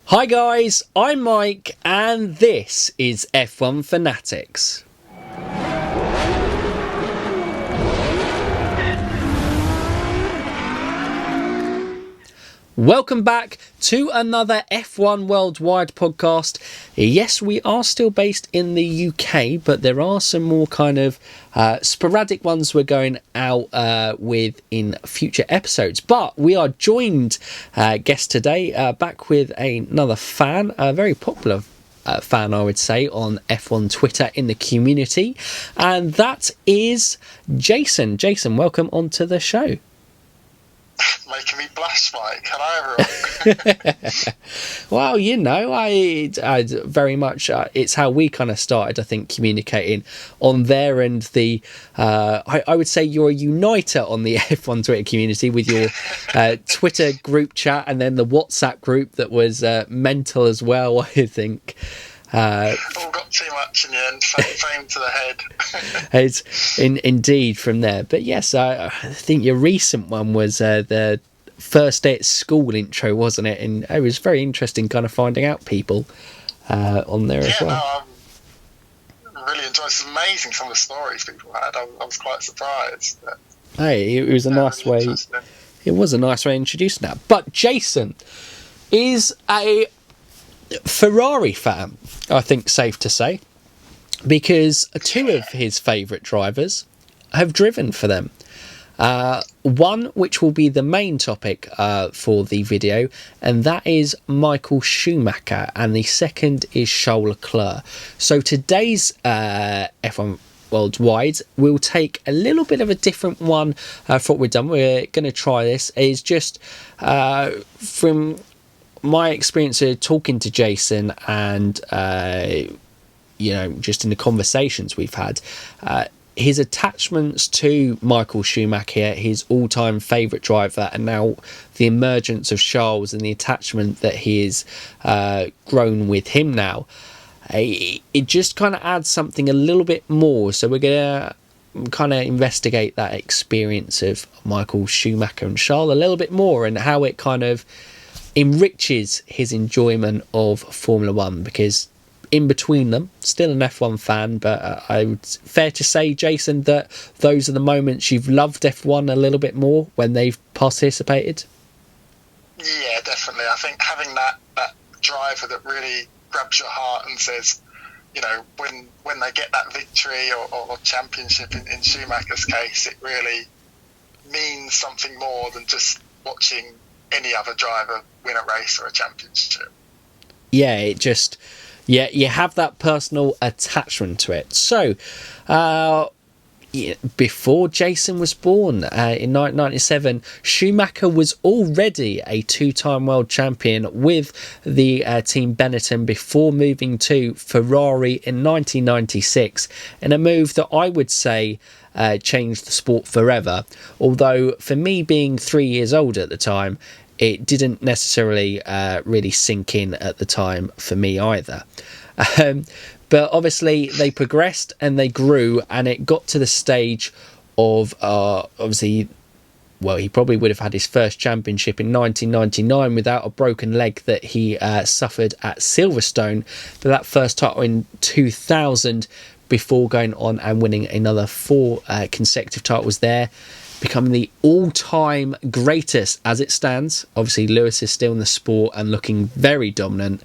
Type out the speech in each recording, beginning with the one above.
Hi guys, I'm Mike and this is F1 Fanatics. Welcome back to another F1 Worldwide podcast. Yes, we are still based in the UK, but there are some more kind of sporadic ones we're going out with in future episodes. But we are joined guest today, back with another fan, a very popular fan, I would say, on F1 Twitter in the community, and that is Jason. Jason, welcome onto the show. Making me blush, Mike. Hello, everyone. Well, you know, I very much, it's how we kind of started, I think, communicating on there, and the I would say you're a uniter on the F1 Twitter community with your Twitter group chat and then the WhatsApp group that was mental as well, I think. All got too much in the end. Fame to the head. It's indeed from there. But yes, I think your recent one was the first day at school intro, wasn't it? And it was very interesting kind of finding out people on there as well. No, I really enjoyed it. It's amazing some of the stories people had. I was quite surprised. But, hey, it was a nice really way. It was a nice way of introducing that. But Jason is a Ferrari fan, I think, safe to say, because two of his favourite drivers have driven for them. One which will be the main topic for the video, and that is Michael Schumacher, and the second is Charles Leclerc. So today's F1 Worldwide will take a little bit of a different one for what we've done. We're going to try this is just from my experience of talking to Jason and you know, just in the conversations we've had, his attachments to Michael Schumacher, his all-time favourite driver, and now the emergence of Charles and the attachment that he has grown with him now, it just kind of adds something a little bit more. So we're going to kind of investigate that experience of Michael Schumacher and Charles a little bit more, and how it kind of enriches his enjoyment of Formula One, because in between them, still an F1 fan, but I would fair to say, Jason, that those are the moments you've loved F1 a little bit more when they've participated. Yeah, definitely. I think having that driver that really grabs your heart and says, you know, when they get that victory or championship in Schumacher's case, it really means something more than just watching any other driver win a race or a championship. Yeah, it just, you have that personal attachment to it. So, before Jason was born in 1997, Schumacher was already a two-time world champion with the team Benetton before moving to Ferrari in 1996, in a move that I would say changed the sport forever. Although for me, being 3 years old at the time, it didn't necessarily really sink in at the time for me either. But obviously they progressed and they grew, and it got to the stage of obviously, well, he probably would have had his first championship in 1999 without a broken leg that he suffered at Silverstone, but that first title in 2000 before going on and winning another 4 consecutive titles there, becoming the all-time greatest as it stands. Obviously Lewis is still in the sport and looking very dominant.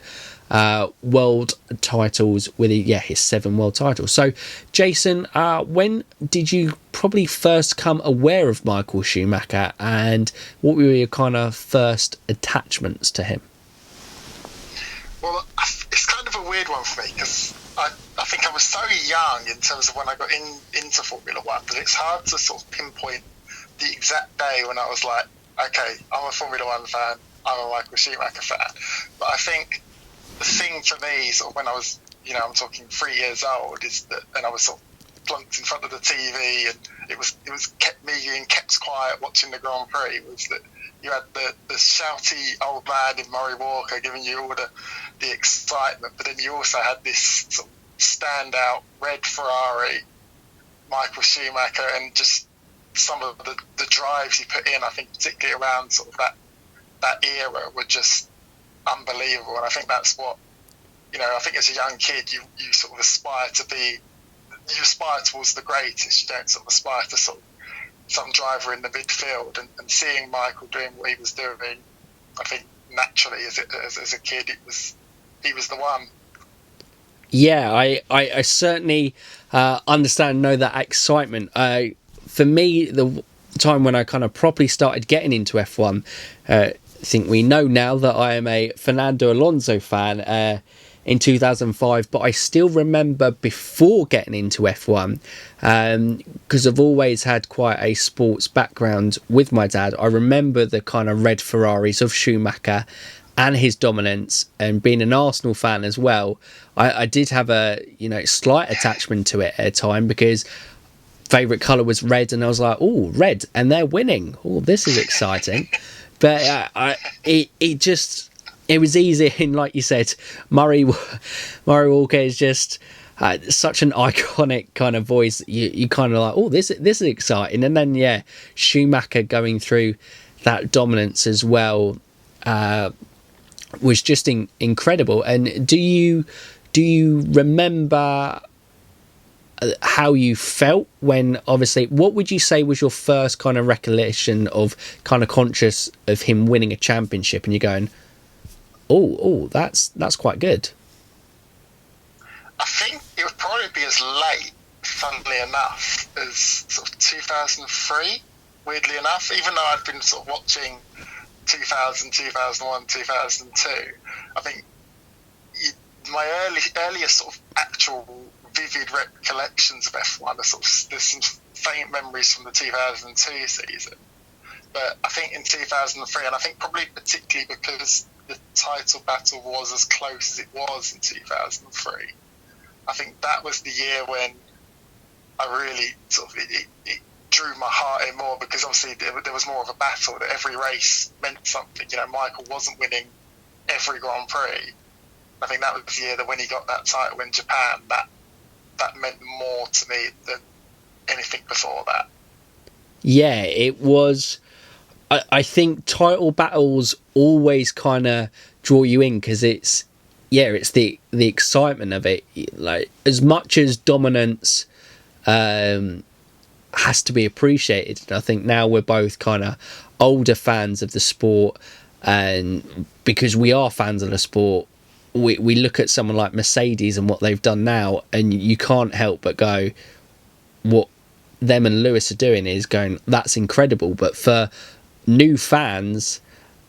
World titles with his 7 world titles. So Jason, when did you probably first come aware of Michael Schumacher, and what were your kind of first attachments to him? Well, it's kind of a weird one for me, because I think I was so young in terms of when I got into Formula One that it's hard to sort of pinpoint the exact day when I was like, okay, I'm a Formula One fan, I'm a Michael Schumacher fan. But I think the thing for me, sort of when I was, you know, I'm talking 3 years old, is that, and I was sort of plunked in front of the TV, and it was kept me being kept quiet watching the Grand Prix, was that you had the shouty old man in Murray Walker giving you all the excitement, but then you also had this sort of standout red Ferrari, Michael Schumacher, and just some of the drives he put in, I think particularly around sort of that era, were just unbelievable. And I think that's what, I think as a young kid, you sort of aspire towards the greatest. You don't sort of aspire to sort of some driver in the midfield. And seeing Michael doing what he was doing, I think naturally as a kid, he was the one. Yeah, I certainly understand, know that excitement. For me, the time when I kind of properly started getting into F1, I think we know now that I am a Fernando Alonso fan in 2005, but I still remember before getting into F1, because I've always had quite a sports background with my dad. I remember the kind of red Ferraris of Schumacher and his dominance, and being an Arsenal fan as well, I did have a slight attachment to it at a time, because favourite colour was red, and I was like, oh, red, and they're winning, oh, this is exciting. But it was easy, and like you said, Murray Walker is just such an iconic kind of voice. You kind of like, oh, this is exciting. And then Schumacher going through that dominance as well was just incredible. And do you remember how you felt when, obviously, what would you say was your first kind of recollection of kind of conscious of him winning a championship, and you're going, oh, that's quite good? I think it would probably be as late, funnily enough, as sort of 2003, weirdly enough, even though I'd been sort of watching 2000, 2001, 2002. I think my earliest sort of actual vivid recollections of F1 are sort of, there's some faint memories from the 2002 season. But I think in 2003, and I think probably particularly because the title battle was as close as it was in 2003, I think that was the year when I really sort of it drew my heart in more, because obviously there was more of a battle, that every race meant something. Michael wasn't winning every Grand Prix. I think that was the year that when he got that title in Japan, that meant more to me than anything before that. Yeah, it was. I think title battles always kind of draw you in, because it's the excitement of it. Like, as much as dominance has to be appreciated, I think now we're both kind of older fans of the sport, and because we are fans of the sport, we look at someone like Mercedes and what they've done now, and you can't help but go, what them and Lewis are doing is going, that's incredible. But for new fans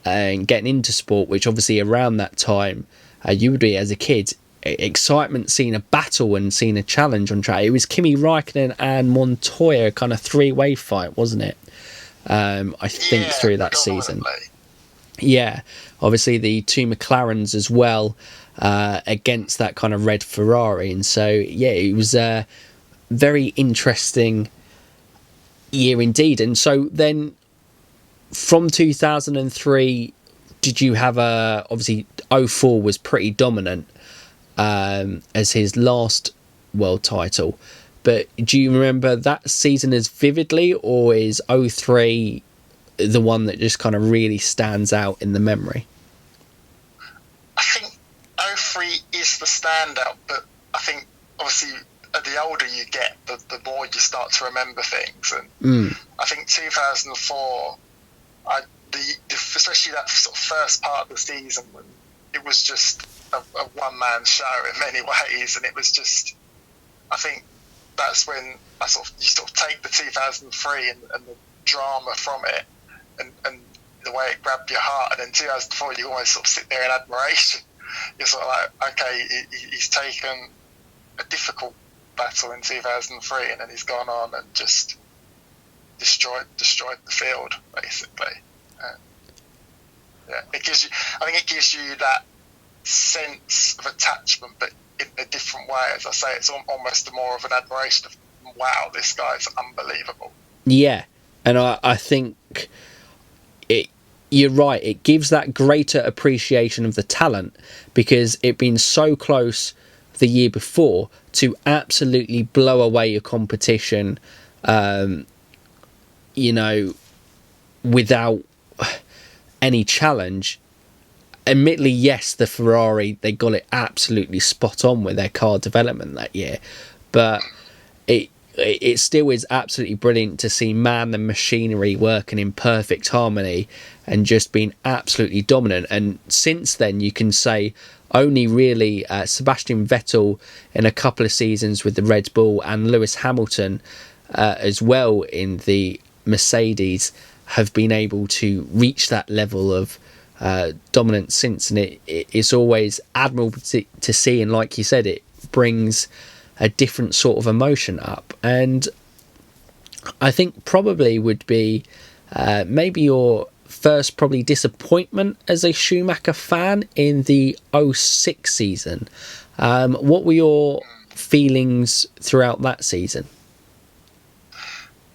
and getting into sport, which obviously around that time you would be as a kid, excitement seeing a battle and seeing a challenge on track. It was Kimi Raikkonen and Montoya, kind of three-way fight, wasn't it? I think through that season. Yeah, obviously the two McLarens as well against that kind of red Ferrari. And so, it was a very interesting year indeed. And so then from 2003, did you have obviously 04 was pretty dominant as his last world title. But do you remember that season as vividly, or is 03 the one that just kind of really stands out in the memory? I think 03 is the standout, but I think obviously the older you get, the more you start to remember things. And I think 2004, especially that sort of first part of the season, when it was just a one-man show in many ways, and it was just, I think that's when you sort of take the 2003 and the drama from it, and the way it grabbed your heart, and in 2004 you almost sort of sit there in admiration. You're sort of like, okay, he's taken a difficult battle in 2003, and then he's gone on and just destroyed the field, basically. It gives you, I think it gives you that sense of attachment, but in a different way. As I say, it's almost more of an admiration of, wow, this guy's unbelievable. Yeah, and I think you're right, it gives that greater appreciation of the talent, because it'd been so close the year before to absolutely blow away your competition, without any challenge. admittedly, yes, the Ferrari, they got it absolutely spot on with their car development that year, but it still is absolutely brilliant to see man and machinery working in perfect harmony and just being absolutely dominant. And since then, you can say only really Sebastian Vettel in a couple of seasons with the Red Bull and Lewis Hamilton as well in the Mercedes have been able to reach that level of dominance since. And it's always admirable to see, and like you said, it brings a different sort of emotion up. And I think probably would be maybe your first probably disappointment as a Schumacher fan in the 06 season. What were your feelings throughout that season?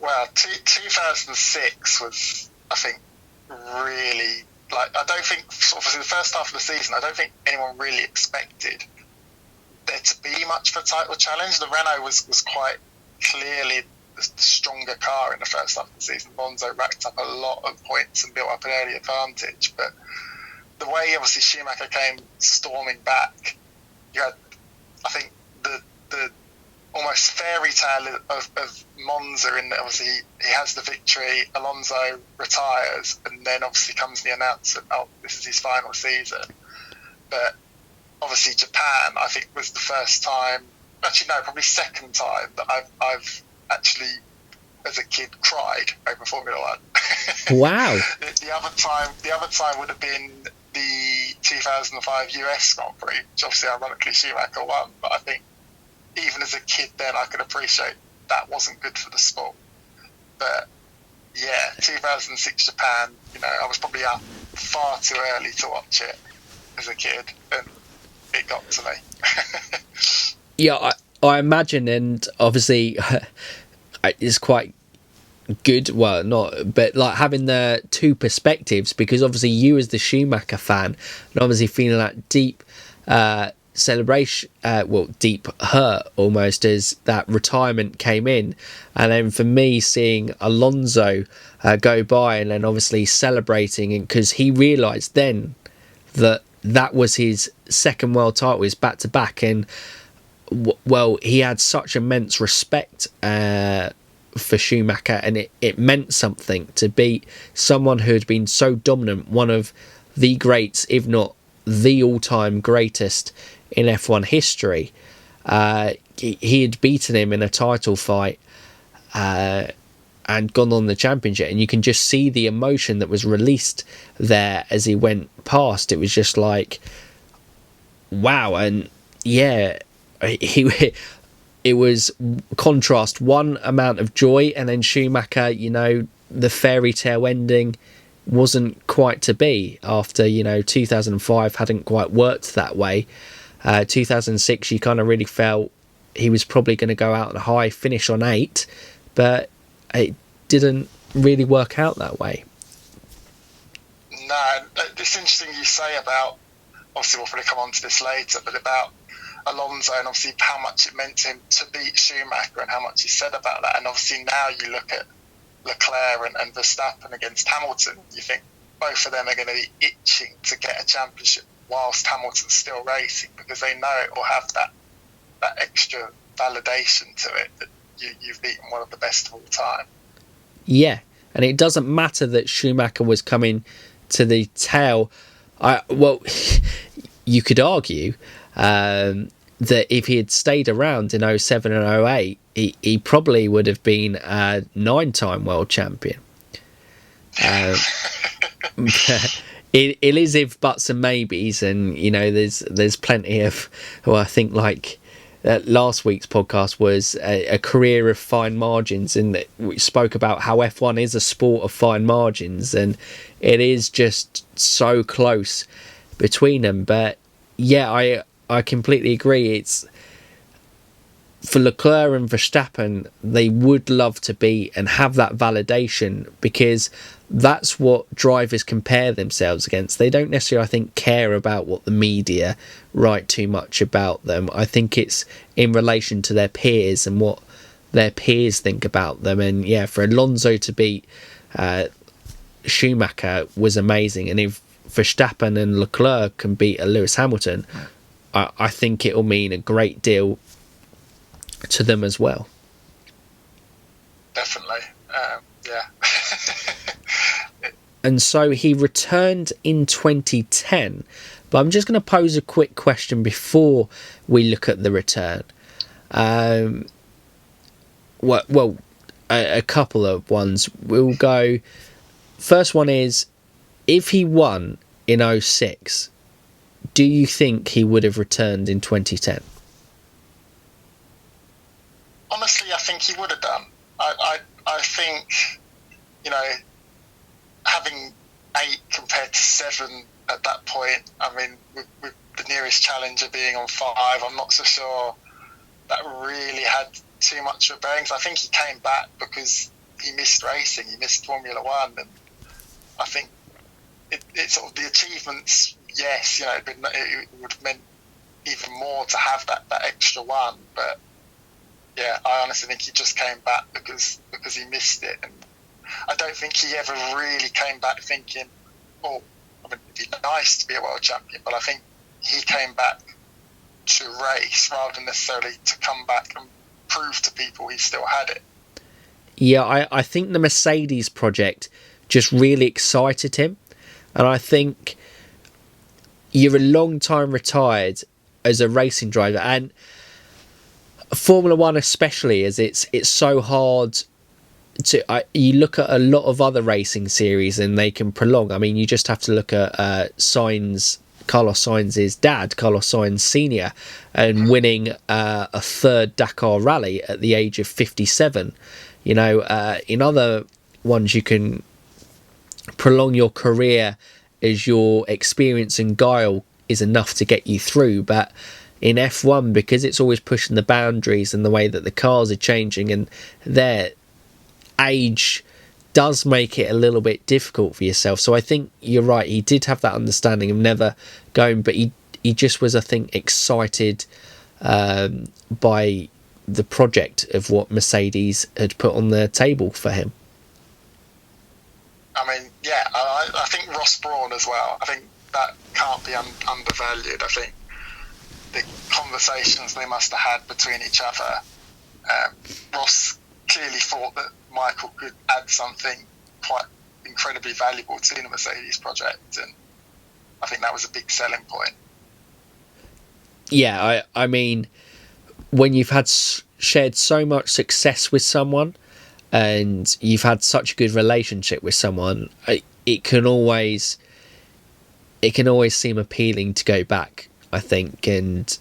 Well, 2006 was, I think, really, like, I don't think, sort of, in the first half of the season, I don't think anyone really expected there to be much of a title challenge. The Renault was quite clearly the stronger car in the first half of the season. Alonso racked up a lot of points and built up an early advantage, but the way obviously Schumacher came storming back, you had, I think, the almost fairy tale of Monza in that obviously he has the victory, Alonso retires, and then obviously comes the announcement, oh, this is his final season. But obviously Japan, I think, was the first time, actually no, probably second time that I've actually, as a kid, cried over Formula One. Wow. The other time would have been the 2005 US Grand Prix, which obviously ironically Schumacher won, but I think even as a kid then I could appreciate that wasn't good for the sport. But yeah, 2006 Japan, I was probably up far too early to watch it as a kid, and it got to me. Yeah, I imagine, and obviously it's quite good, well, not, but like having the two perspectives, because obviously you as the Schumacher fan and obviously feeling that deep celebration, deep hurt almost as that retirement came in, and then for me seeing Alonso go by and then obviously celebrating, and because he realised then that was his second world title, his back-to-back, and well, he had such immense respect for Schumacher, and it meant something to beat someone who had been so dominant, one of the greats, if not the all-time greatest in F1 history. He had beaten him in a title fight and gone on the championship, and you can just see the emotion that was released there as he went past. It was just like, wow. And yeah, it was contrast, one amount of joy, and then Schumacher, the fairy tale ending wasn't quite to be after 2005 hadn't quite worked that way. 2006 you kind of really felt he was probably going to go out on a high, finish on 8, but it didn't really work out that way. No, it's interesting you say about, obviously we'll probably come on to this later, but about Alonso and obviously how much it meant to him to beat Schumacher and how much he said about that. And obviously now you look at Leclerc and Verstappen against Hamilton, you think both of them are going to be itching to get a championship whilst Hamilton's still racing, because they know it will have that extra validation to it that you've beaten one of the best of all time. Yeah, and it doesn't matter that Schumacher was coming to the tail. You could argue that if he had stayed around in 07 and 08, he probably would have been a 9-time world champion. It is if buts and maybes, and there's plenty of, I think like last week's podcast was a career of fine margins, in that we spoke about how F1 is a sport of fine margins, and it is just so close between them. But yeah, I completely agree. It's for Leclerc and Verstappen, they would love to be and have that validation, because that's what drivers compare themselves against. They don't necessarily, I think, care about what the media write too much about them. I think it's in relation to their peers and what their peers think about them. And yeah, for Alonso to beat Schumacher was amazing. And if Verstappen and Leclerc can beat a Lewis Hamilton, I think it will mean a great deal to them as well. Definitely, yeah. And so he returned in 2010. But I'm just going to pose a quick question before we look at the return. A couple of ones. We'll go. First one is, if he won in 2006, do you think he would have returned in 2010? Honestly, I think he would have done. I think, having 8 compared to 7 at that point, I mean, with the nearest challenger being on 5, I'm not so sure that really had too much of a bearing. I think he came back because he missed racing, he missed Formula One, and I think it sort of the achievements, yes, it would have meant even more to have that extra one. But yeah, I honestly think he just came back because he missed it, and I don't think he ever really came back thinking, oh, I mean, it'd be nice to be a world champion, but I think he came back to race rather than necessarily to come back and prove to people he still had it. Yeah, I think the Mercedes project just really excited him, and I think you're a long time retired as a racing driver, and Formula One especially, as it's so hard to. You look at a lot of other racing series and they can prolong. I mean, you just have to look at Carlos Sainz's dad, Carlos Sainz Senior, and winning a 3rd Dakar Rally at the age of 57. In other ones you can prolong your career as your experience and guile is enough to get you through, but in F1, because it's always pushing the boundaries and the way that the cars are changing and their age does make it a little bit difficult for yourself. So I think you're right, he did have that understanding of never going, but he just was, I think, excited by the project of what Mercedes had put on the table for him. I mean, yeah, I think Ross Brawn as well, I think that can't be undervalued. I think the conversations they must have had between each other, Ross clearly thought that Michael could add something quite incredibly valuable to the Mercedes project, and I think that was a big selling point. Yeah, I mean, when you've had shared so much success with someone and you've had such a good relationship with someone, it can always seem appealing to go back, I think, and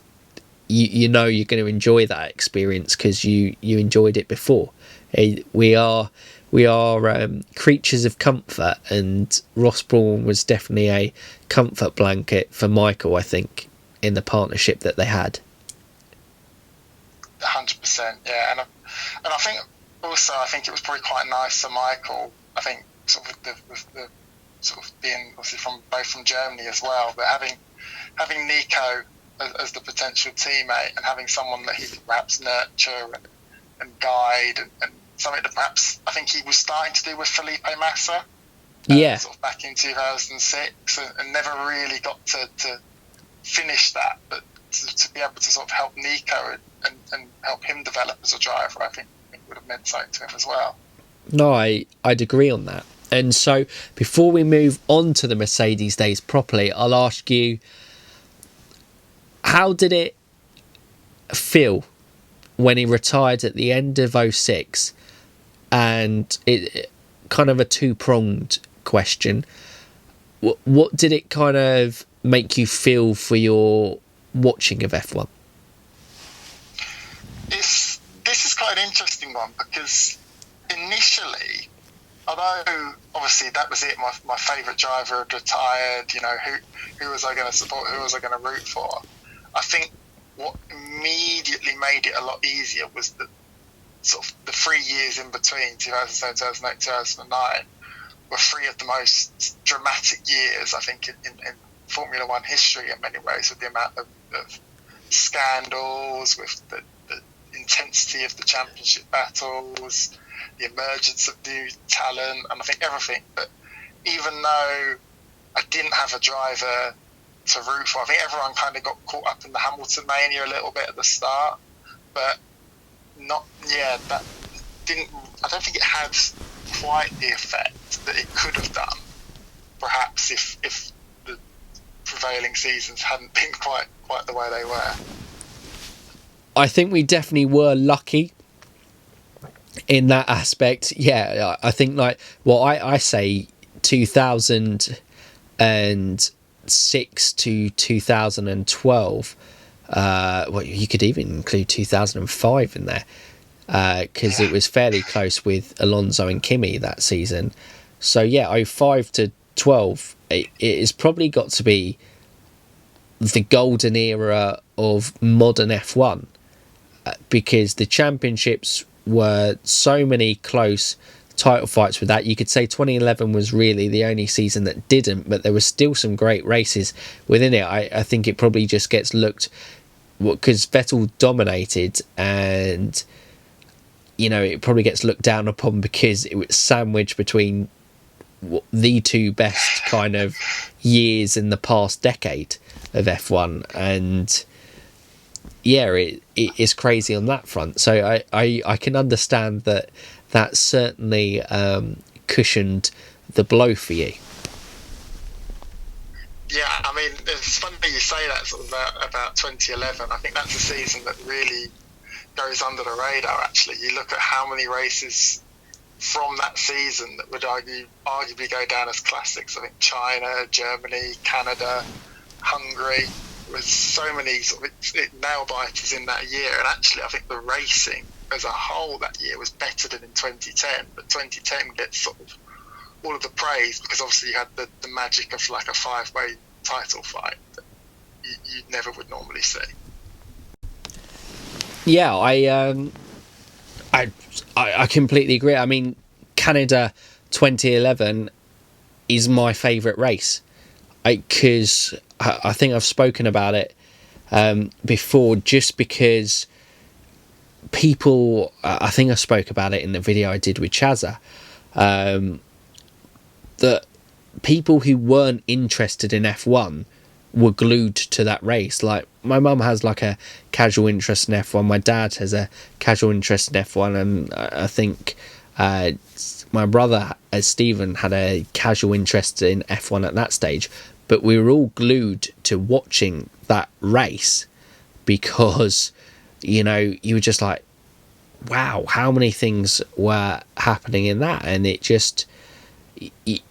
you're going to enjoy that experience because you enjoyed it before. We are creatures of comfort, and Ross Brawn was definitely a comfort blanket for Michael, I think, in the partnership that they had. 100%, yeah, and I think also I think it was probably quite nice for Michael. I think sort of the sort of being obviously from Germany as well, but having Nico as the potential teammate and having someone that he could perhaps nurture and guide and something that perhaps I think he was starting to do with Felipe Massa. Sort of back in 2006 and never really got to finish that, but to be able to sort of help Nico and help him develop as a driver, I think it would have meant something to him as well. No, I'd agree on that. And so before we move on to the Mercedes days properly, I'll ask you, how did it feel when he retired at the end of 2006? And it kind of a two-pronged question. What did it kind of make you feel for your watching of F1? This is quite an interesting one because initially, although obviously that was it, my favourite driver had retired, who was I going to support, who was I going to root for? I think what immediately made it a lot easier was that sort of the 3 years in between 2007, 2008, 2009 were 3 of the most dramatic years, I think, in Formula One history in many ways, with the amount of scandals, with the intensity of the championship battles, the emergence of new talent, and I think everything. But even though I didn't have a driver to root for. I think everyone kind of got caught up in the Hamilton mania a little bit at the start, but that didn't. I don't think it had quite the effect that it could have done. Perhaps if the prevailing seasons hadn't been quite the way they were. I think we definitely were lucky in that aspect. Yeah, I think I say 2006 to 2012. You could even include 2005 in there, because it was fairly close with Alonso and Kimi that season. So yeah, 05 to 12, it has probably got to be the golden era of modern F1, because the championships were so many close title fights with that. You could say 2011 was really the only season that didn't, but there was still some great races within it. I think it probably just gets looked, because Vettel dominated, and it probably gets looked down upon because it was sandwiched between the two best kind of years in the past decade of F1, and yeah, it is crazy on that front. So I can understand that certainly cushioned the blow for you. Yeah, I mean, it's funny you say that sort of about 2011. I think that's a season that really goes under the radar, actually. You look at how many races from that season that would arguably go down as classics. I think China, Germany, Canada, Hungary. There was so many sort of nail-biters in that year. And actually, I think the racing as a whole that year was better than in 2010. But 2010 gets sort of all of the praise because obviously you had the magic of like a 5-way title fight that you never would normally see. Yeah, I completely agree. I mean, Canada 2011 is my favourite race, because I think I've spoken about it before, just because people, I think I spoke about it in the video I did with Chazza, that people who weren't interested in F1 were glued to that race. Like, my mum has like a casual interest in F1, my dad has a casual interest in F1, and I think my brother, as Stephen, had a casual interest in F1 at that stage, but we were all glued to watching that race because, you were just like, wow, how many things were happening in that, and it just,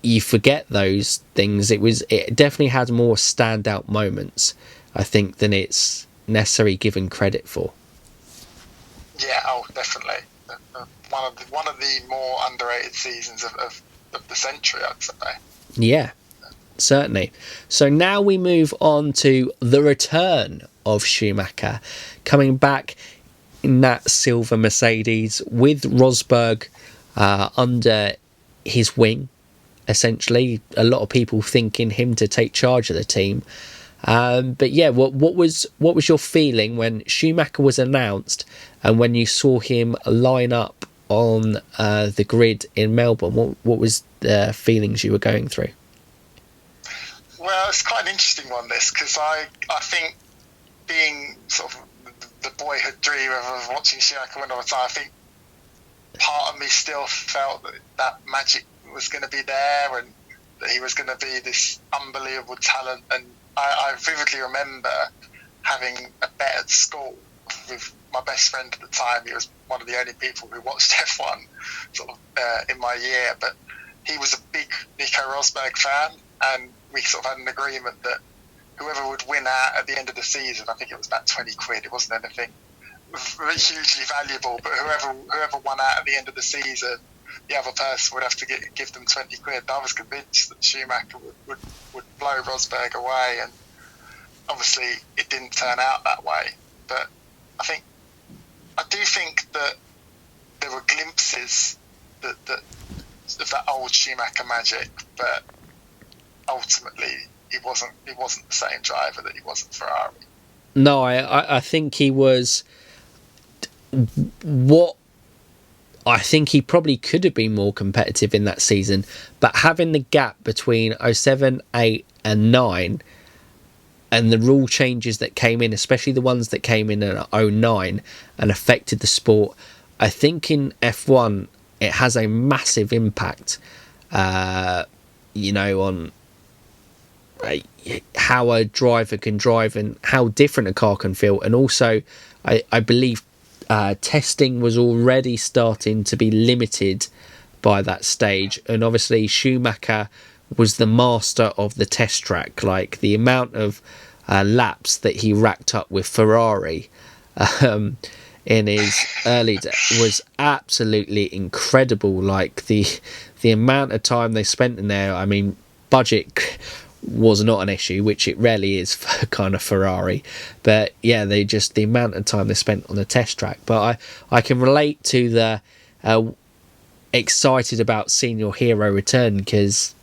you forget those things. It definitely had more standout moments, I think, than it's necessarily given credit for. Yeah, definitely. One of the more underrated seasons of the century, I'd say. Yeah, certainly. So now we move on to the return of Schumacher, coming back in that silver Mercedes with Rosberg under his wing. Essentially, a lot of people thinking him to take charge of the team. But yeah, what was your feeling when Schumacher was announced and when you saw him line up on the grid in Melbourne? What was the feelings you were going through? Well, it's quite an interesting one, this, because I think, being sort of the boyhood dream of watching Schumacher win all the time, I think part of me still felt that magic was going to be there and that he was going to be this unbelievable talent. And I vividly remember having a bet at school with my best friend at the time. He was one of the only people who watched F1 sort of in my year, but he was a big Nico Rosberg fan, and we sort of had an agreement that whoever would win out at the end of the season, I think it was about 20 quid, it wasn't anything hugely valuable, but whoever won out at the end of the season, the other person would have to give them 20 quid. I was convinced that Schumacher would blow Rosberg away, and obviously it didn't turn out that way. But I do think that there were glimpses that of that old Schumacher magic, but ultimately he wasn't the same driver that he was at Ferrari. No, I think he was what I think he probably could have been more competitive in that season, but having the gap between 07, 8 and 9 and the rule changes that came in, especially the ones that came in at 09 and affected the sport, I think in F1 it has a massive impact, on how a driver can drive and how different a car can feel. And also, I believe testing was already starting to be limited by that stage. And obviously, Schumacher was the master of the test track. Like, the amount of laps that he racked up with Ferrari in his early days was absolutely incredible. Like, the amount of time they spent in there, I mean, budget was not an issue, which it rarely is for kind of Ferrari, but yeah, the amount of time they spent on the test track. But I can relate to the excited about seeing your hero return, because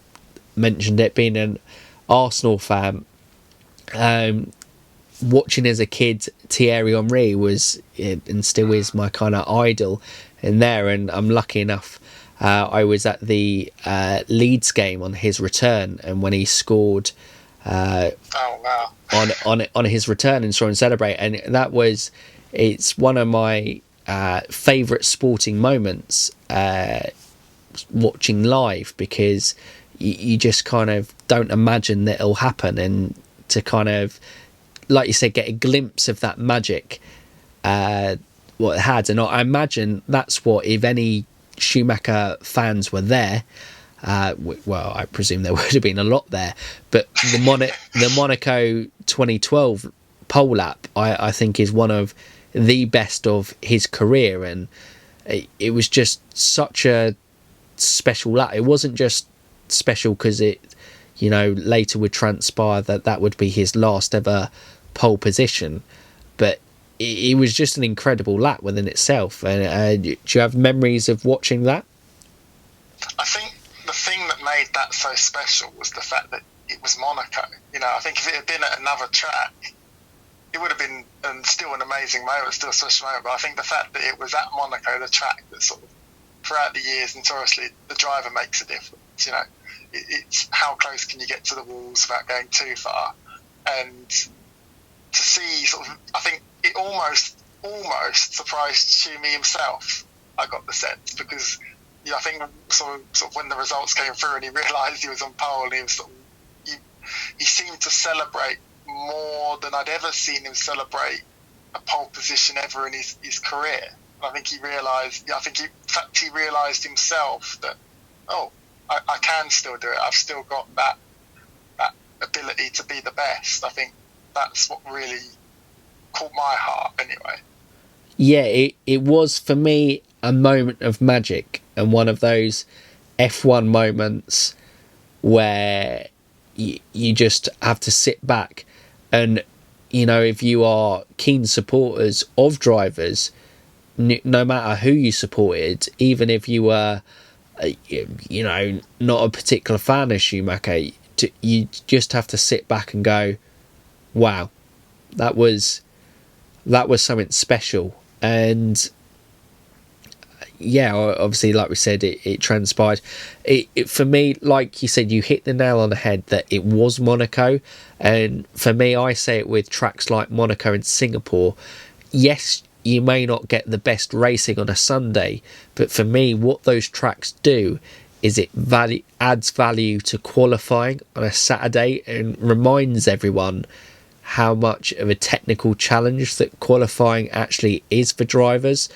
mentioned it, being an Arsenal fan, watching as a kid Thierry Henry was and still is my kind of idol in there, and I'm lucky enough I was at the Leeds game on his return, and when he scored on his return and saw him celebrate, and it's one of my favourite sporting moments watching live, because you just kind of don't imagine that it'll happen, and to kind of, like you said, get a glimpse of that magic what it had. And I imagine that's what, if any Schumacher fans were there, well, I presume there would have been a lot there, but the Monaco 2012 pole lap, I think, is one of the best of his career, and it was just such a special lap. It wasn't just special because it, later would transpire that would be his last ever pole position, but it was just an incredible lap within itself. And do you have memories of watching that? I think the thing that made that so special was the fact that it was Monaco. I think if it had been at another track, it would have been still an amazing moment, still a special moment. But I think the fact that it was at Monaco, the track that sort of throughout the years notoriously the driver makes a difference. It's how close can you get to the walls without going too far, and to see sort of, I think it almost surprised Schumi himself. I got the sense, because I think sort of when the results came through and he realised he was on pole, and he seemed to celebrate more than I'd ever seen him celebrate a pole position ever in his career. And I think he realised. In fact, he realised himself that, I can still do it. I've still got that ability to be the best. I think that's what really caught my heart anyway. Yeah, it was for me a moment of magic, and one of those F1 moments where you just have to sit back and, if you are keen supporters of drivers, no matter who you supported, even if you were not a particular fan of Schumacher, you just have to sit back and go, wow, that was something special. And yeah, obviously, like we said, it transpired. It for me, like you said, you hit the nail on the head that it was Monaco. And for me, I say it with tracks like Monaco and Singapore. Yes, you may not get the best racing on a Sunday, but for me, what those tracks do is it adds value to qualifying on a Saturday, and reminds everyone how much of a technical challenge that qualifying actually is for drivers,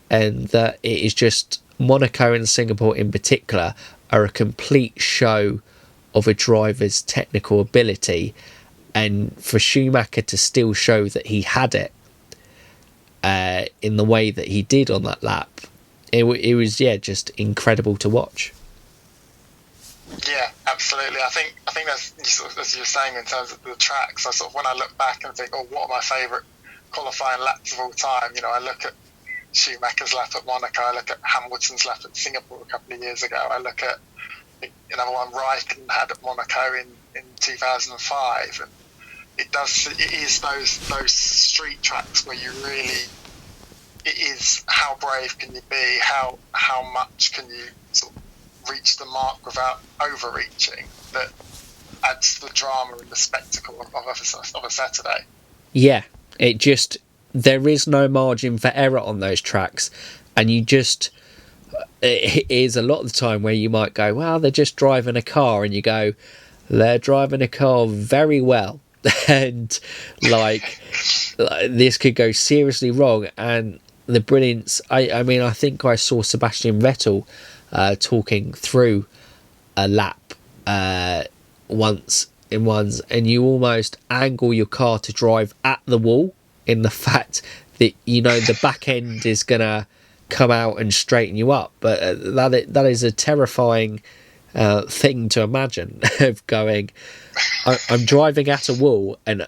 and that it is just, Monaco and Singapore in particular are a complete show of a driver's technical ability, and for Schumacher to still show that he had it in the way that he did on that lap, it was just incredible to watch. Yeah, absolutely. I think that's sort of, as you're saying, in terms of the tracks. When I look back and think, what are my favourite qualifying laps of all time? I look at Schumacher's lap at Monaco. I look at Hamilton's lap at Singapore a couple of years ago. I look at another one Raikkonen had at Monaco in 2005, and it is those street tracks where you really it is how brave can you be, how much can you sort of reach the mark without overreaching, that adds to the drama and the spectacle of a Saturday. Yeah, there is no margin for error on those tracks, and it is a lot of the time where you might go, well, they're just driving a car, and you go, they're driving a car very well, and like this could go seriously wrong. And the brilliance, I mean, I think I saw Sebastian Vettel talking through a lap once in ones, and you almost angle your car to drive at the wall, in the fact that the back end is gonna come out and straighten you up. But that is a terrifying thing to imagine, of going, I'm driving at a wall and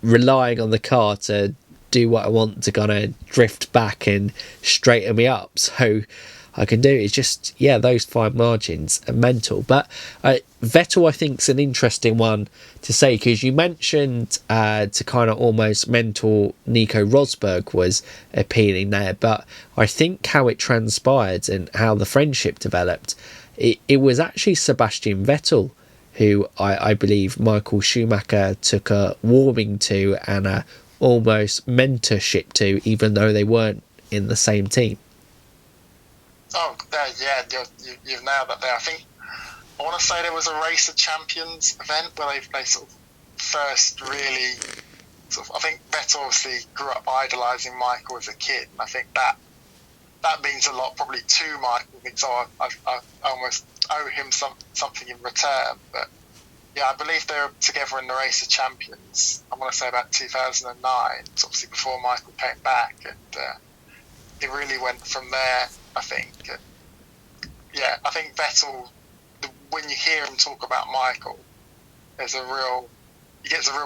relying on the car to do what I want to kind of drift back and straighten me up. So I can do it's just, those fine margins are mental. But Vettel, I think, is an interesting one to say, because you mentioned to kind of almost mentor Nico Rosberg was appealing there, but I think how it transpired and how the friendship developed, it was actually Sebastian Vettel who I believe Michael Schumacher took a warming to and a almost mentorship to, even though they weren't in the same team. Oh, you've nailed that there. I want to say there was a Race of Champions event where they sort of first really I think Vettel obviously grew up idolising Michael as a kid, and I think that means a lot probably to Michael. Thinks, I almost owe him something in return. But I believe they were together in the Race of Champions. I want to say about 2009, so obviously before Michael came back, and it really went from there, I think. I think Vettel, when you hear him talk about Michael, he gets a real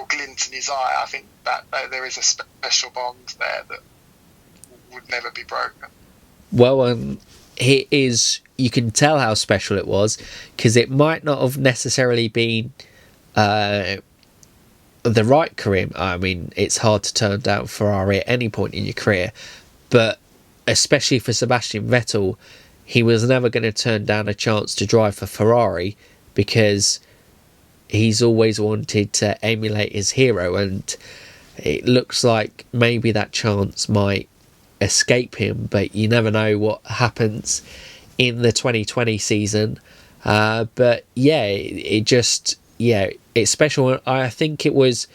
glint in his eye. I think that there is a special bond there that would never be broken. Well, it is. You can tell how special it was, because it might not have necessarily been the right career. I mean, it's hard to turn down Ferrari at any point in your career, but especially for Sebastian Vettel, he was never going to turn down a chance to drive for Ferrari, because he's always wanted to emulate his hero, and it looks like maybe that chance might escape him, but you never know what happens in the 2020 season. But it's special. I think it was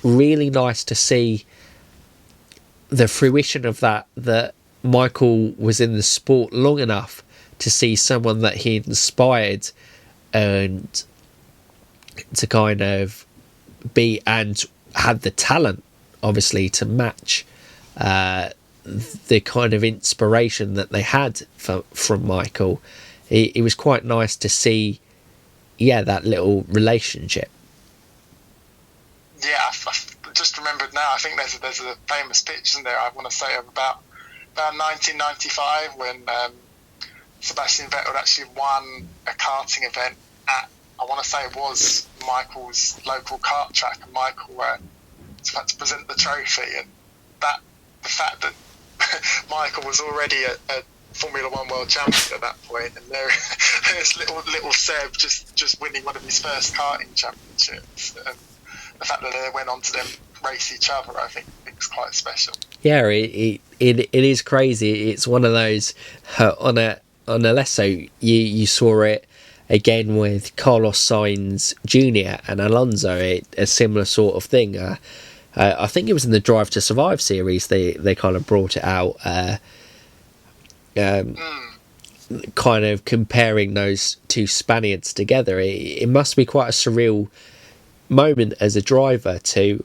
really nice to see the fruition of that Michael was in the sport long enough to see someone that he inspired and to kind of be, and had the talent obviously to match the kind of inspiration that they had from Michael. It was quite nice to see that little relationship. I just remembered now, I think there's a famous picture in there, I want to say, of about 1995 when Sebastian Vettel actually won a karting event at, I want to say it was Michael's local kart track, and Michael had to present the trophy, and the fact that Michael was already a Formula One world champion at that point, and there's little Seb just winning one of his first karting championships, and the fact that they went on to then race each other, I think it's quite special. Yeah, it is crazy. It's one of those on a less so. You saw it again with Carlos Sainz Jr. and Alonso. A similar sort of thing. I think it was in the Drive to Survive series they kind of brought it out, kind of comparing those two Spaniards together. It must be quite a surreal moment as a driver, to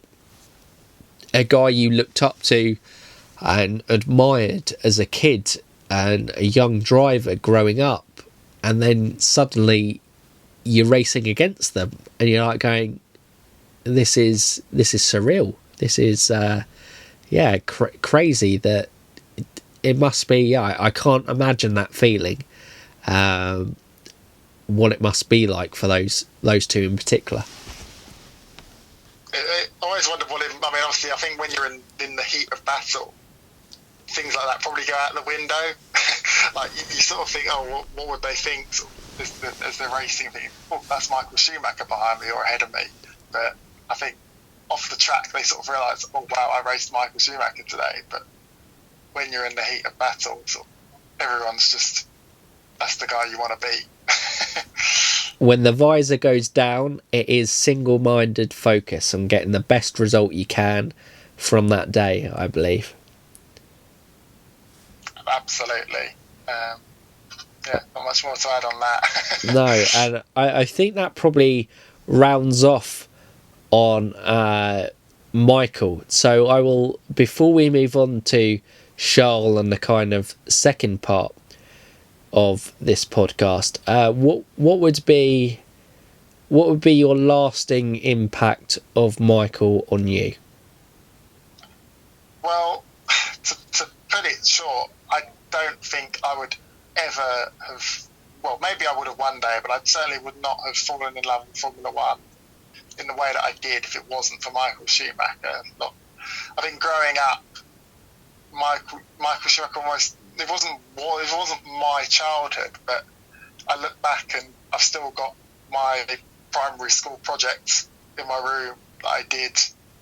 a guy you looked up to and admired as a kid and a young driver growing up, and then suddenly you're racing against them and you're like going, this is surreal. This is crazy. That it must be. I can't imagine that feeling, what it must be like for those two in particular. I always wondered what it, I mean, obviously I think when you're in the heat of battle, things like that probably go out the window. Like you sort of think, oh, what would they think sort of, as they're racing? Thinking, oh, that's Michael Schumacher behind me or ahead of me. But I think off the track they sort of realise, oh wow, I raced Michael Schumacher today. But when you're in the heat of battle, sort of, everyone's just, that's the guy you want to be. When the visor goes down, it is single-minded focus on getting the best result you can from that day, I believe. Absolutely. Yeah, not much more to add on that. No, and I think that probably rounds off on Michael. So I will, before we move on to Charles and the kind of second part of this podcast, what would be your lasting impact of Michael on you? Well, to put it short, I don't think I would ever have, well, maybe I would have one day, but I certainly would not have fallen in love with Formula One in the way that I did if it wasn't for Michael Schumacher. I think growing up, Michael Schumacher almost, it wasn't my childhood, but I look back and I've still got my primary school projects in my room that I did,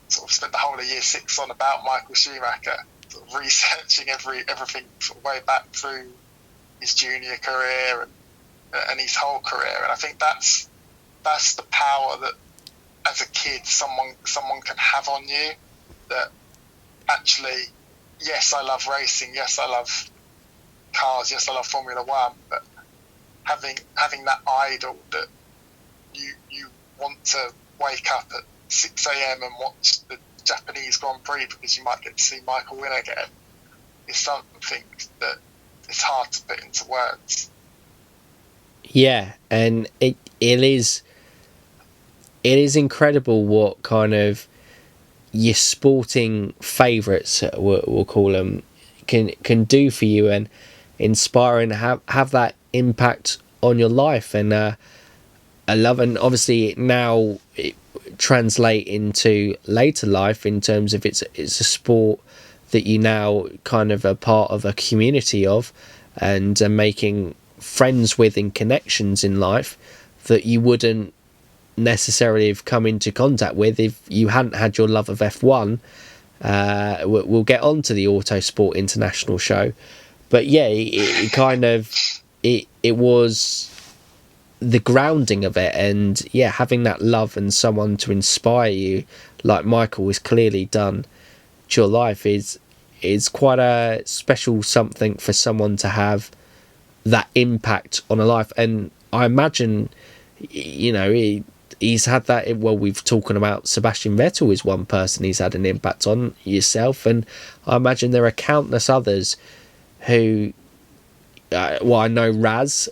sort of spent the whole of year 6 on about Michael Schumacher, sort of researching everything sort of way back through his junior career and his whole career. And I think that's the power that as a kid someone can have on you, that actually, yes, I love racing, yes, I love cars, yes, I love Formula One, but having that idol that you want to wake up at 6 a.m. and watch the Japanese Grand Prix because you might get to see Michael win again is something that it's hard to put into words. Yeah, and it is incredible what kind of your sporting favourites, we'll call them, can do for you and inspire and have that impact on your life. And I love, and obviously now it translate into later life in terms of it's a sport that you now kind of are part of a community of and are making friends with and connections in life that you wouldn't necessarily have come into contact with if you hadn't had your love of F1. We'll get on to the Autosport International show, but yeah, it kind of it was the grounding of it, and yeah, having that love and someone to inspire you like Michael has clearly done to your life is quite a special something for someone to have that impact on a life. And I imagine, you know, he's had that. Well, we've talking about Sebastian Vettel is one person he's had an impact on, yourself, and I imagine there are countless others who well, I know Raz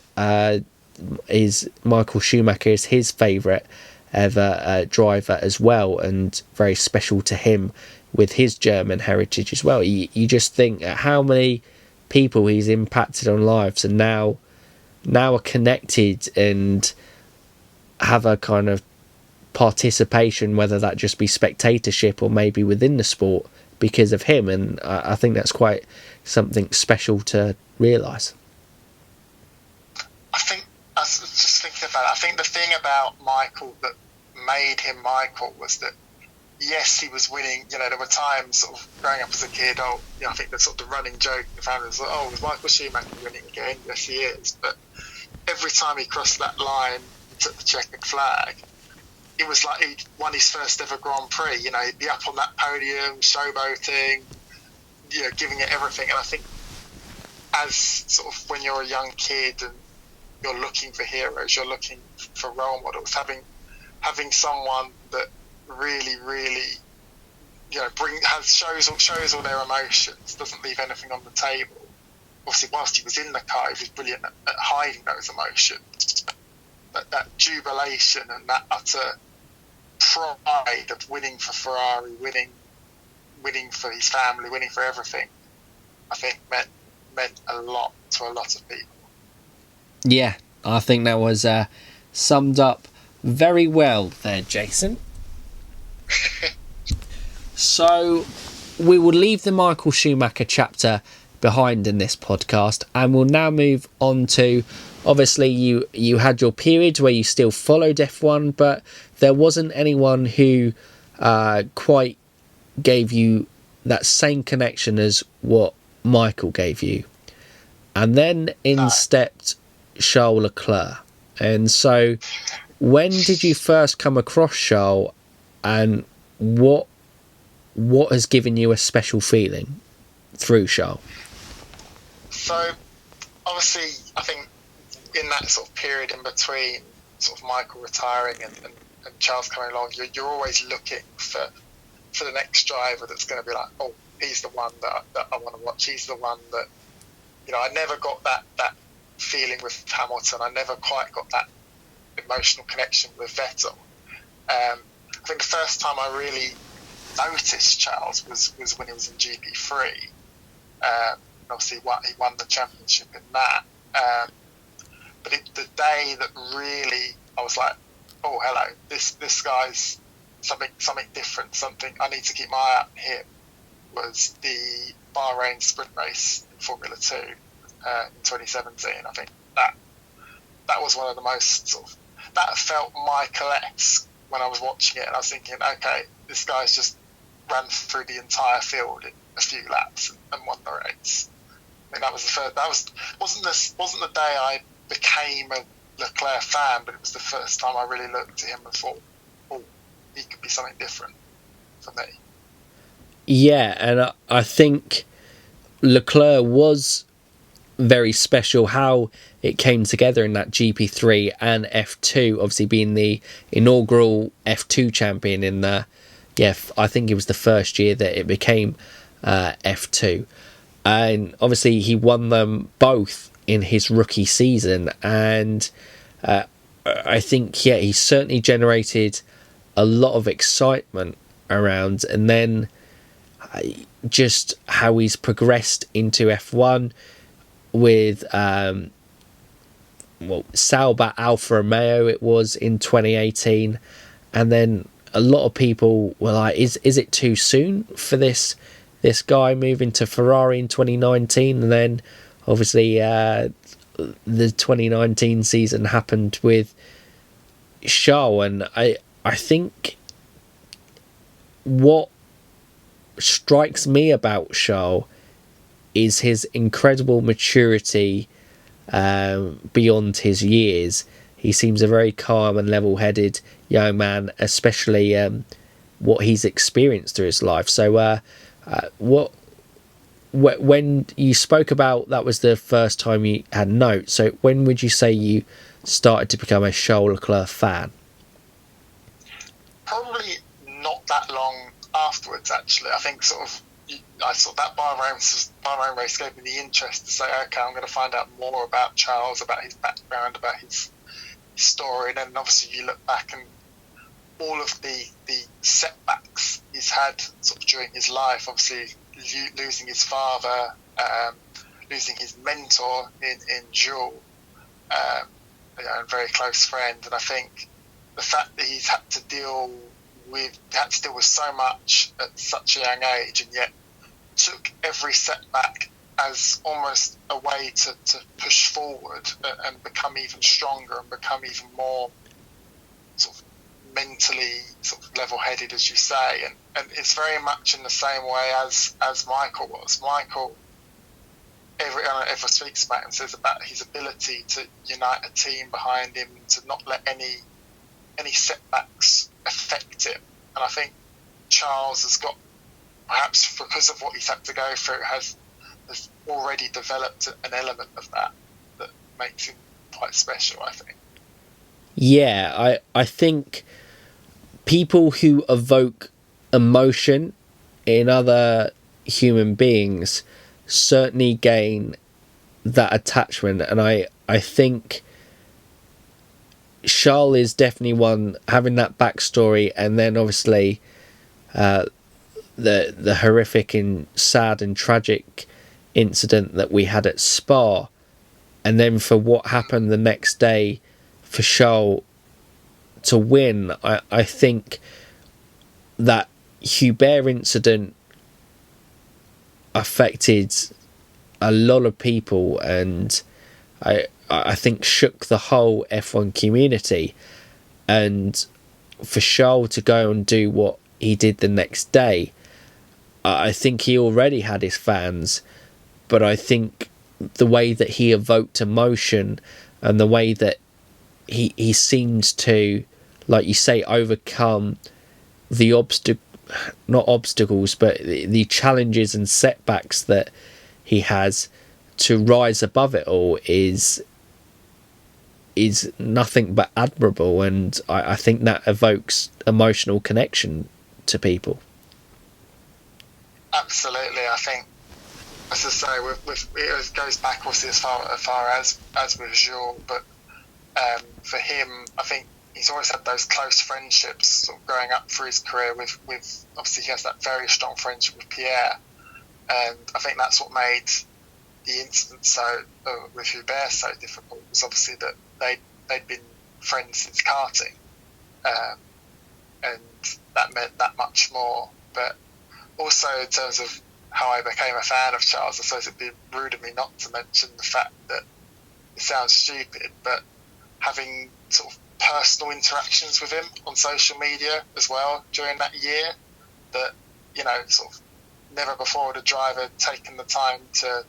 is Michael Schumacher is his favourite ever driver as well, and very special to him with his German heritage as well. You just think how many people he's impacted on lives, and now are connected and have a kind of participation, whether that just be spectatorship or maybe within the sport because of him. And I think that's quite something special to realise. I was just thinking about it. I think the thing about Michael that made him Michael was that, yes, he was winning. You know, there were times sort of growing up as a kid, I think the sort of the running joke in the family was like, oh, is Michael Schumacher winning again? Yes, he is. But every time he crossed that line and took the checkered flag, it was like he'd won his first ever Grand Prix. You know, he'd be up on that podium, showboating, you know, giving it everything. And I think as sort of when you're a young kid and you're looking for heroes, you're looking for role models, having someone that really, you know, shows all their emotions, doesn't leave anything on the table. Obviously, whilst he was in the car, he was brilliant at hiding those emotions. But that jubilation and that utter pride of winning for Ferrari, winning for his family, winning for everything, I think meant a lot to a lot of people. Yeah, I think that was summed up very well there, Jason. So, we will leave the Michael Schumacher chapter behind in this podcast, and we'll now move on to, obviously you had your period where you still followed F1, but there wasn't anyone who quite gave you that same connection as what Michael gave you. And then in stepped Charles Leclerc. And so when did you first come across Charles, and what has given you a special feeling through Charles? So obviously I think in that sort of period in between sort of Michael retiring and Charles coming along, you're always looking for the next driver that's going to be like, oh, he's the one that I want to watch. He's the one that, you know, I never got that feeling with Hamilton. I never quite got that emotional connection with Vettel. I think the first time I really noticed Charles was when he was in GP3. Obviously, he won the championship in that. But the day that really I was like, oh, hello, this guy's something different, something I need to keep my eye out on him, was the Bahrain sprint race in Formula 2 in 2017. I think that was one of the most sort of, that felt Michael-esque when I was watching it, and I was thinking, okay, this guy's just ran through the entire field in a few laps and won the race. I mean, that was the first. Wasn't the day I became a Leclerc fan, but it was the first time I really looked at him and thought, oh, he could be something different for me. Yeah, and I think Leclerc was very special, how it came together in that GP3 and F2, obviously being the inaugural F2 champion in the, I think it was the first year that it became F2. And obviously he won them both in his rookie season, and I think he certainly generated a lot of excitement around. And then just how he's progressed into F1 with Sauber Alfa Romeo it was in 2018, and then a lot of people were like, is it too soon for this guy moving to Ferrari in 2019? And then obviously the 2019 season happened with Charles, and I think what strikes me about Charles is his incredible maturity beyond his years. He seems a very calm and level-headed young man, especially what he's experienced through his life. So when you spoke about that was the first time you had notes, so when would you say you started to become a Charles Leclerc fan? Probably not that long afterwards, actually. I think I saw that Bahrain race gave me the interest to say, okay, I'm going to find out more about Charles, about his background, about his story. And then obviously you look back and all of the setbacks he's had sort of during his life, obviously losing his father, losing his mentor in Jules, a very close friend. And I think the fact that he's had to deal with so much at such a young age, and yet took every setback as almost a way to push forward and become even stronger and become even more sort of mentally sort of level-headed, as you say, and it's very much in the same way as Michael was. Michael, everyone speaks about him, says about his ability to unite a team behind him, to not let any setbacks affect him. And I think Charles has got, perhaps because of what he's had to go through, has already developed an element of that makes him quite special, I think. Yeah, I think people who evoke emotion in other human beings certainly gain that attachment, and I think Charles is definitely one, having that backstory, and then obviously the horrific and sad and tragic incident that we had at Spa, and then for what happened the next day for Charles to win. I think that Hubert incident affected a lot of people, and I think shook the whole F1 community. And for Charles to go and do what he did the next day, I think he already had his fans, but I think the way that he evoked emotion and the way that he seemed to, like you say, overcome the not obstacles, but the challenges and setbacks that he has to rise above it all is nothing but admirable, and I think that evokes emotional connection to people. Absolutely, I think, as I say, it goes back obviously as far as with Jules, but for him, I think he's always had those close friendships sort of growing up through his career with obviously he has that very strong friendship with Pierre, and I think that's what made the incident with Hubert so difficult, was obviously that they'd been friends since karting, and that meant that much more. But also in terms of how I became a fan of Charles, I suppose it'd be rude of me not to mention the fact that it sounds stupid, but having sort of personal interactions with him on social media as well during that year, that, you know, sort of never before had a driver taken the time to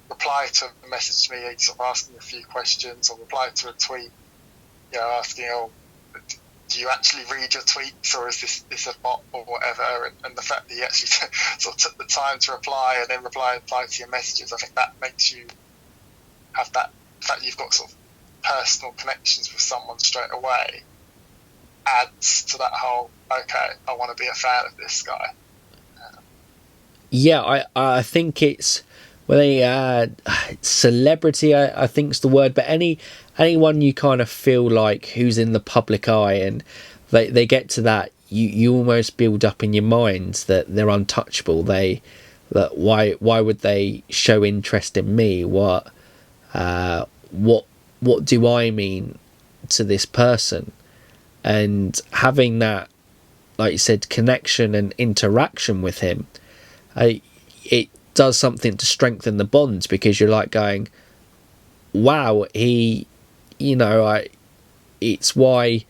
reply to a message to me, sort of asking a few questions, or reply to a tweet, you know, asking, oh, do you actually read your tweets, or is this a bot or whatever? And the fact that he actually sort of took the time to reply and then reply to your messages, I think that makes you have that fact that you've got sort of personal connections with someone straight away, adds to that whole, okay, I want to be a fan of this guy. Yeah, I think it's, well, celebrity, I think is the word, but anyone you kind of feel like who's in the public eye, and they get to that, you almost build up in your mind that they're untouchable. That why would they show interest in me? What do I mean to this person? And having that, like you said, connection and interaction with him, it does something to strengthen the bonds, because you're like going, wow, it's why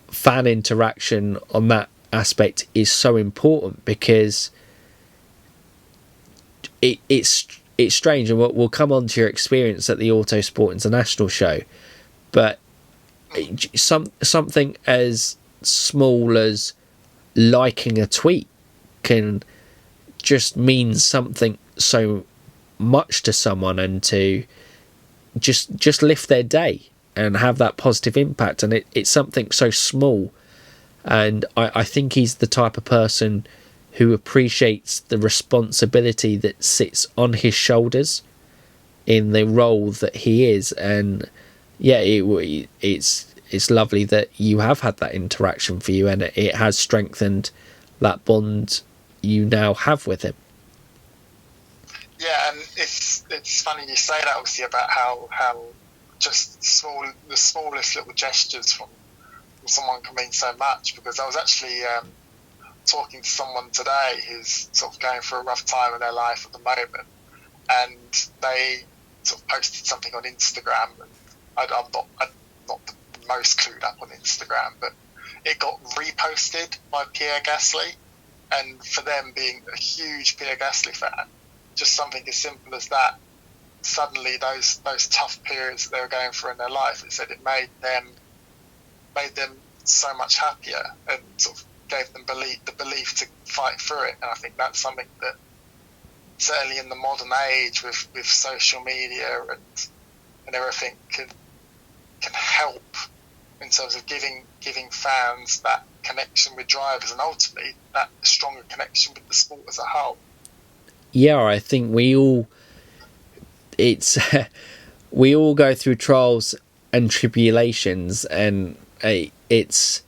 fan interaction on that aspect is so important, because it's strange, and we'll come on to your experience at the Autosport International show, but something as small as liking a tweet can just means something so much to someone, and to just lift their day and have that positive impact. And it's something so small, and I think he's the type of person who appreciates the responsibility that sits on his shoulders in the role that he is. And yeah, it's lovely that you have had that interaction for you, and it has strengthened that bond you now have with him. Yeah, and it's funny you say that, obviously, about how just the smallest little gestures from someone can mean so much. Because I was actually talking to someone today who's sort of going through a rough time in their life at the moment, and they sort of posted something on Instagram, and I'm not the most clued up on Instagram, but it got reposted by Pierre Gasly. And for them, being a huge Pierre Gasly fan, just something as simple as that, suddenly those tough periods that they were going through in their life, it said it made them so much happier, and sort of gave them the belief to fight through it. And I think that's something that certainly in the modern age with social media and everything can help in terms of giving fans that connection with drivers, and ultimately that stronger connection with the sport as a whole. Yeah, I think we all go through trials and tribulations, and it's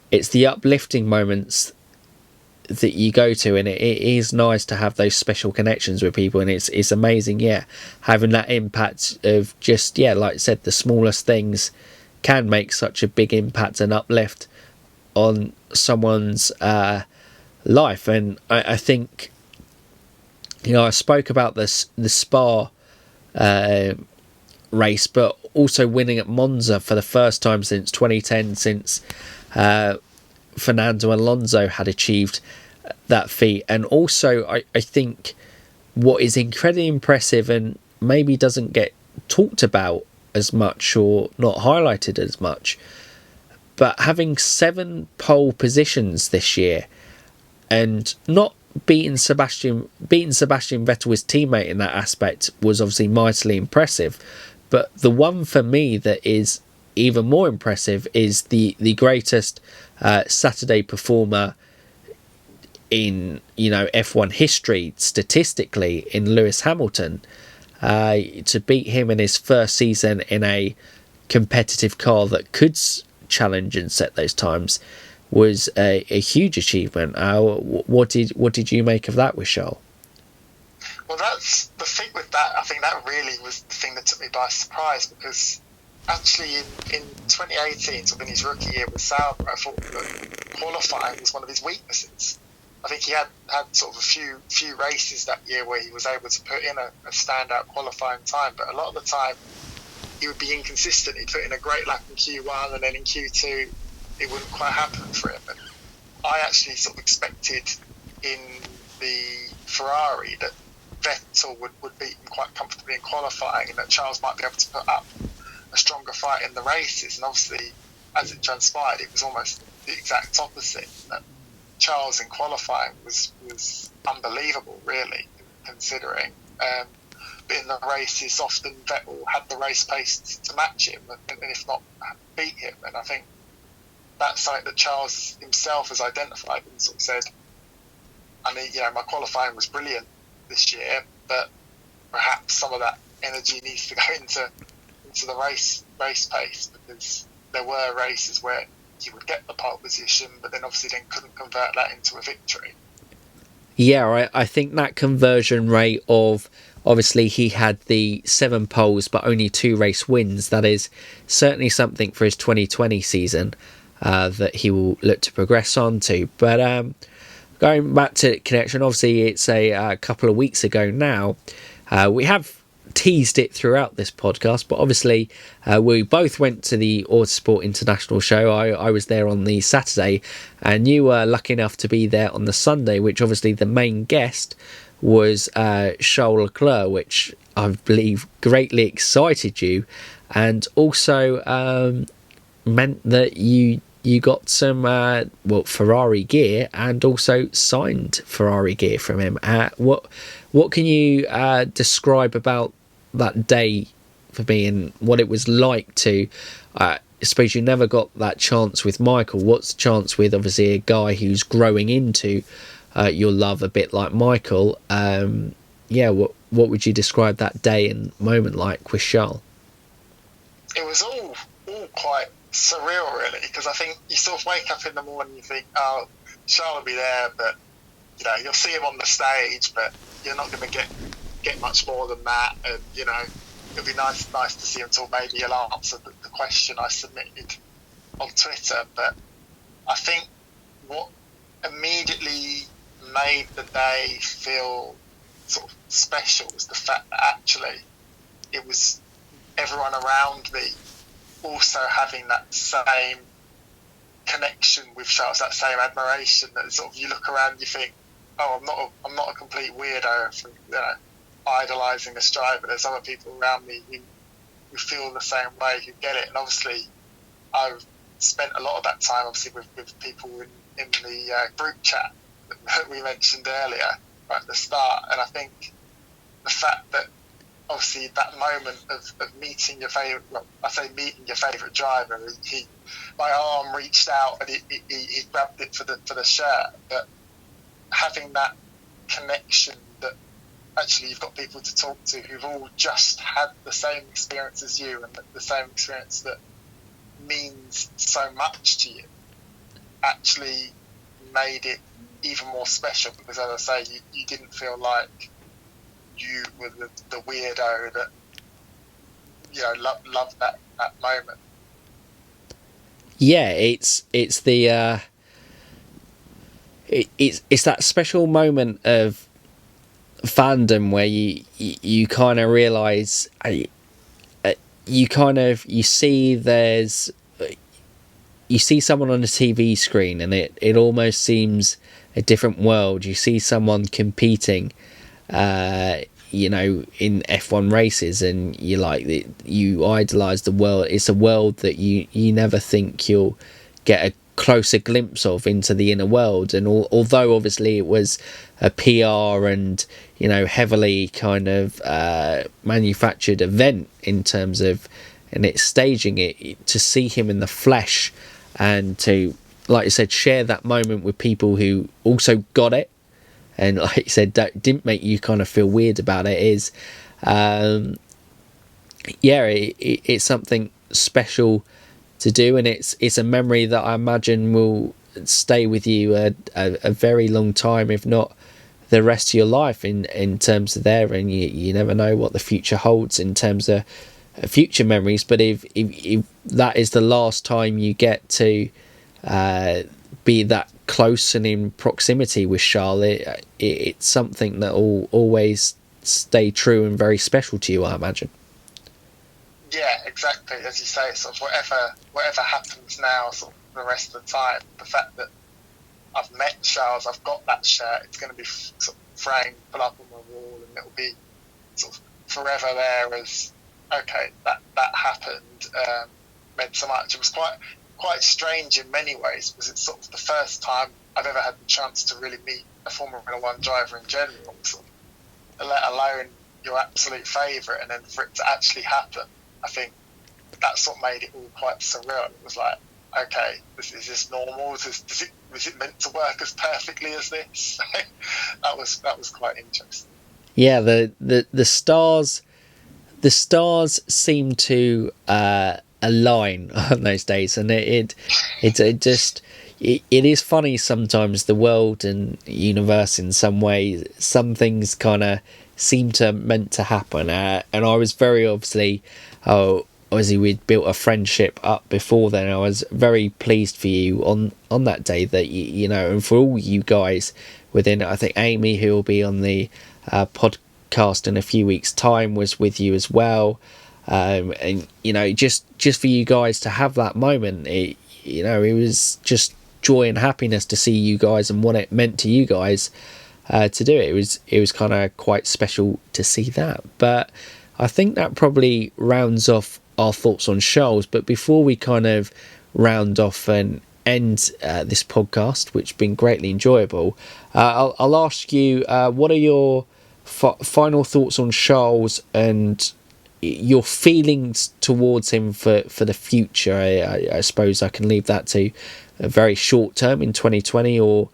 the uplifting moments that you go to, and it is nice to have those special connections with people, and it's amazing, having that impact of just, like I said, the smallest things can make such a big impact and uplift on someone's life. And I think I spoke about the Spa race, but also winning at Monza for the first time since 2010, since Fernando Alonso had achieved that feat. And also, I think what is incredibly impressive and maybe doesn't get talked about as much or not highlighted as much, but having 7 pole positions this year and not beating Sebastian Vettel, his teammate, in that aspect was obviously mightily impressive. But the one for me that is even more impressive is the greatest Saturday performer in F1 history statistically in Lewis Hamilton. To beat him in his first season in a competitive car that could challenge and set those times was a huge achievement. What did you make of that, with Charles? Well, that's the thing with that. I think that really was the thing that took me by surprise, because actually in 2018, so in his rookie year with Sauber, I thought that qualifying was one of his weaknesses. I think he had sort of a few races that year where he was able to put in a standout qualifying time, but a lot of the time he would be inconsistent. He'd put in a great lap in Q1 and then in Q2 it wouldn't quite happen for him. And I actually sort of expected in the Ferrari that Vettel would beat him quite comfortably in qualifying, and that Charles might be able to put up a stronger fight in the races. And obviously, as it transpired, it was almost the exact opposite. That Charles in qualifying was unbelievable, really, considering. But in the races, often Vettel had the race pace to match him, and if not, beat him. And I think that's something that Charles himself has identified and sort of said, I mean, my qualifying was brilliant this year, but perhaps some of that energy needs to go into the race pace, because there were races where he would get the pole position, but then obviously couldn't convert that into a victory. Yeah, I think that conversion rate of, obviously he had the 7 poles but only 2 race wins, that is certainly something for his 2020 season that he will look to progress on to. But going back to Connection, obviously it's a couple of weeks ago now. We have teased it throughout this podcast, but obviously we both went to the Autosport International show. I was there on the Saturday, and you were lucky enough to be there on the Sunday, which obviously the main guest was Charles Leclerc, which I believe greatly excited you, and also meant that you got some Ferrari gear, and also signed Ferrari gear from him. What can you describe about that day for me, and what it was like to I suppose you never got that chance with Michael. What's the chance with obviously a guy who's growing into your love a bit like Michael? What would you describe that day and moment like with Charles? It was all quite surreal, really, because I think you sort of wake up in the morning and you think, oh, Charles will be there, but you'll see him on the stage, but you're not going to get much more than that. And it'll be nice to see him talk. Maybe he'll answer the question I submitted on Twitter. But I think what immediately made the day feel sort of special was the fact that actually it was everyone around me also having that same connection with Charles, that same admiration, that sort of you look around and you think, oh, I'm not a complete weirdo for idolising this driver. There's other people around me who feel the same way, who get it. And obviously I've spent a lot of that time obviously with people in the group chat that we mentioned earlier right at the start. And I think the fact that obviously that moment of meeting your favourite, meeting your favourite driver, my arm reached out and he grabbed it for the shirt, but having that connection that actually you've got people to talk to who've all just had the same experience as you, and the same experience that means so much to you, actually made it even more special, because as I say, you didn't feel like you were the weirdo that loved that moment. Yeah, it's the it's that special moment of fandom where you kind of realize you see someone on a TV screen and it almost seems a different world. You see someone competing, in F1 races, and you idolize the world. It's a world that you never think you'll get a closer glimpse of into the inner world. And although obviously it was a PR and heavily kind of manufactured event in terms of and its staging, it to see him in the flesh and to, like you said, share that moment with people who also got it, and like you said, that didn't make you kind of feel weird about it, is it's something special to do, and it's a memory that I imagine will stay with you a very long time, if not the rest of your life, in terms of there. And you never know what the future holds in terms of future memories, but if that is the last time you get to be that close and in proximity with Charles, it's something that will always stay true and very special to you, I imagine. Yeah, exactly. As you say, sort of whatever happens now, sort of the rest of the time, the fact that I've met Charles, I've got that shirt, it's going to be sort of framed, put up on my wall, and it'll be sort of forever there as, okay, that happened, meant so much. It was quite strange in many ways, because it's sort of the first time I've ever had the chance to really meet a Formula One driver in general, sort of, let alone your absolute favourite, and then for it to actually happen, I think that's what made it all quite surreal. It was like, okay, is this normal? Was it meant to work as perfectly as this? that was quite interesting. Yeah, the stars seem to align on those days, and it is funny sometimes, the world and universe. In some ways, some things kind of seem to meant to happen, and I was very obviously we'd built a friendship up before then. I was very pleased for you on that day, that and for all you guys within it. I think Amy, who will be on the podcast in a few weeks' time, was with you as well, and just for you guys to have that moment, it was just joy and happiness to see you guys and what it meant to you guys to do it. It was kind of quite special to see that. But I think that probably rounds off our thoughts on Charles. But before we kind of round off and end this podcast, which has been greatly enjoyable, I'll ask you, what are your final thoughts on Charles and your feelings towards him for the future? I suppose I can leave that to a very short term in 2020, or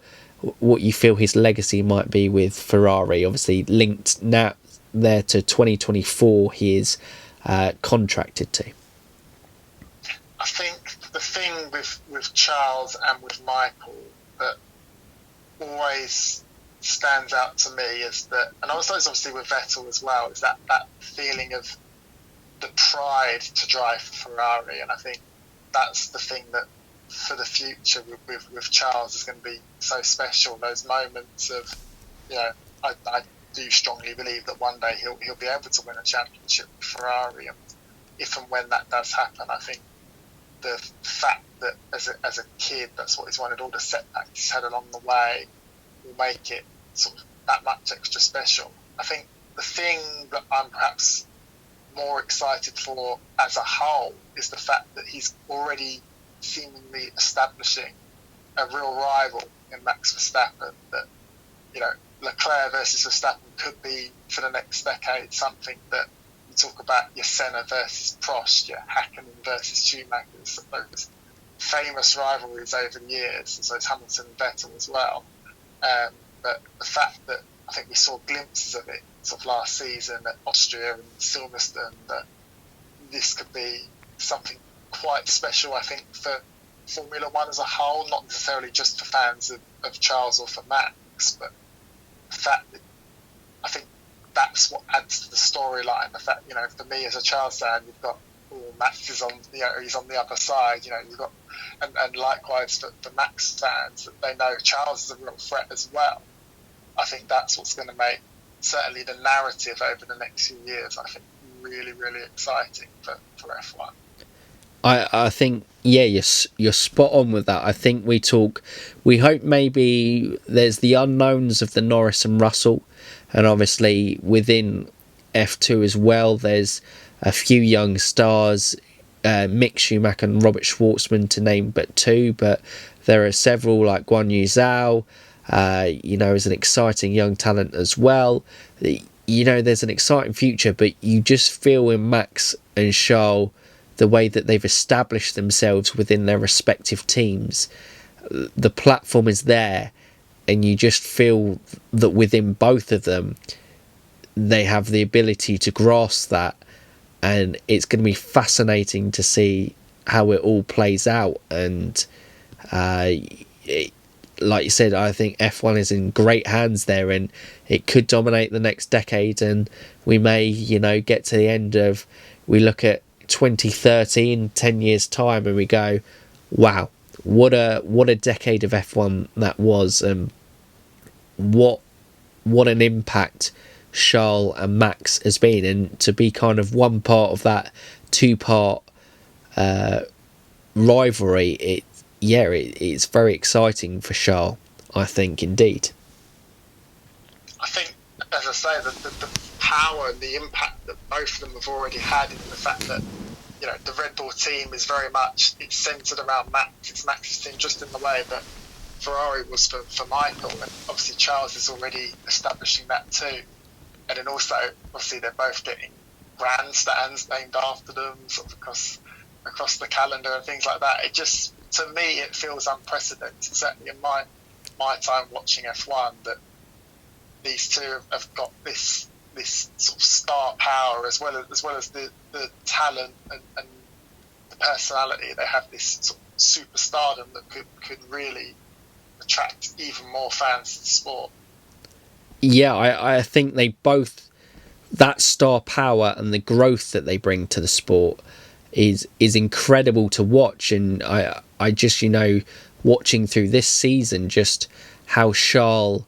what you feel his legacy might be with Ferrari. Obviously linked now there to 2024 he is contracted to. I think the thing with Charles and with Michael that always stands out to me is that, and also obviously with Vettel as well, is that feeling of the pride to drive for Ferrari. And I think that's the thing that for the future with Charles is going to be so special. Those moments of, I do strongly believe that one day he'll be able to win a championship with Ferrari, and if and when that does happen, I think the fact that as a kid that's what he's wanted, all the setbacks he's had along the way, will make it sort of that much extra special. I think the thing that I'm perhaps more excited for as a whole is the fact that he's already seemingly establishing a real rival in Max Verstappen, that Leclerc versus Verstappen could be for the next decade something that you talk about, your Senna versus Prost, your Hakkinen versus Schumacher, those famous rivalries over the years, so it's Hamilton and Vettel as well. But the fact that I think we saw glimpses of it sort of last season at Austria and Silverstone, that this could be something quite special, I think, for Formula One as a whole, not necessarily just for fans of Charles or for Max, but the fact that I think that's what adds to the storyline. The fact, for me as a Charles fan, you've got Max is on, he's on the other side. You've got, and likewise for Max fans, that they know Charles is a real threat as well. I think that's what's going to make certainly the narrative over the next few years, I think, really, really exciting for F1. I think, yeah, you're spot on with that. I think we hope maybe there's the unknowns of the Norris and Russell, and obviously within F2 as well, there's a few young stars, Mick Schumacher and Robert Schwartzman to name but two, but there are several like Guan Yu Zhao, is an exciting young talent as well. There's an exciting future, but you just feel in Max and Charles, the way that they've established themselves within their respective teams, the platform is there, and you just feel that within both of them, they have the ability to grasp that, and it's going to be fascinating to see how it all plays out. And like you said, I think F1 is in great hands there, and it could dominate the next decade, and we may, get to the end of, we look at 2030 in 10 years time and we go, wow, what a decade of F1 that was, and what an impact Charles and Max has been, and to be kind of one part of that two-part rivalry, it's very exciting for Charles, I think, indeed. I think, as I say, the power and the impact that both of them have already had in the fact that, the Red Bull team is very much, it's centred around Max. It's Max's team, just in the way that Ferrari was for Michael, and obviously Charles is already establishing that too. And then also, obviously, they're both getting grandstands named after them, sort of across the calendar and things like that. It just, to me, it feels unprecedented. Certainly in my time watching F1, that these two have got this sort of star power, as well as the talent and the personality. They have this sort of superstardom that could really attract even more fans to the sport. Yeah, I think they both, that star power and the growth that they bring to the sport is incredible to watch. And I just, watching through this season, just how Charles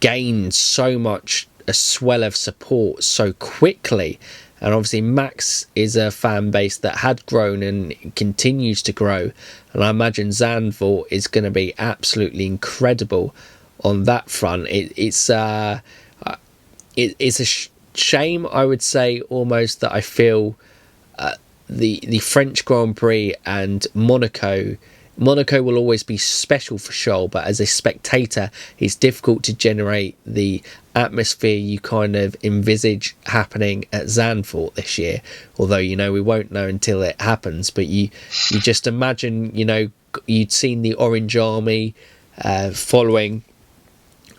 gained so much, a swell of support so quickly. And obviously Max is a fan base that had grown and continues to grow, and I imagine Zandvoort is going to be absolutely incredible on that front. It's a shame, I would say, almost, that I feel the French Grand Prix and Monaco will always be special for Charles, but as a spectator, it's difficult to generate the atmosphere you kind of envisage happening at Zandvoort this year. Although, we won't know until it happens, but you just imagine, you'd seen the Orange Army following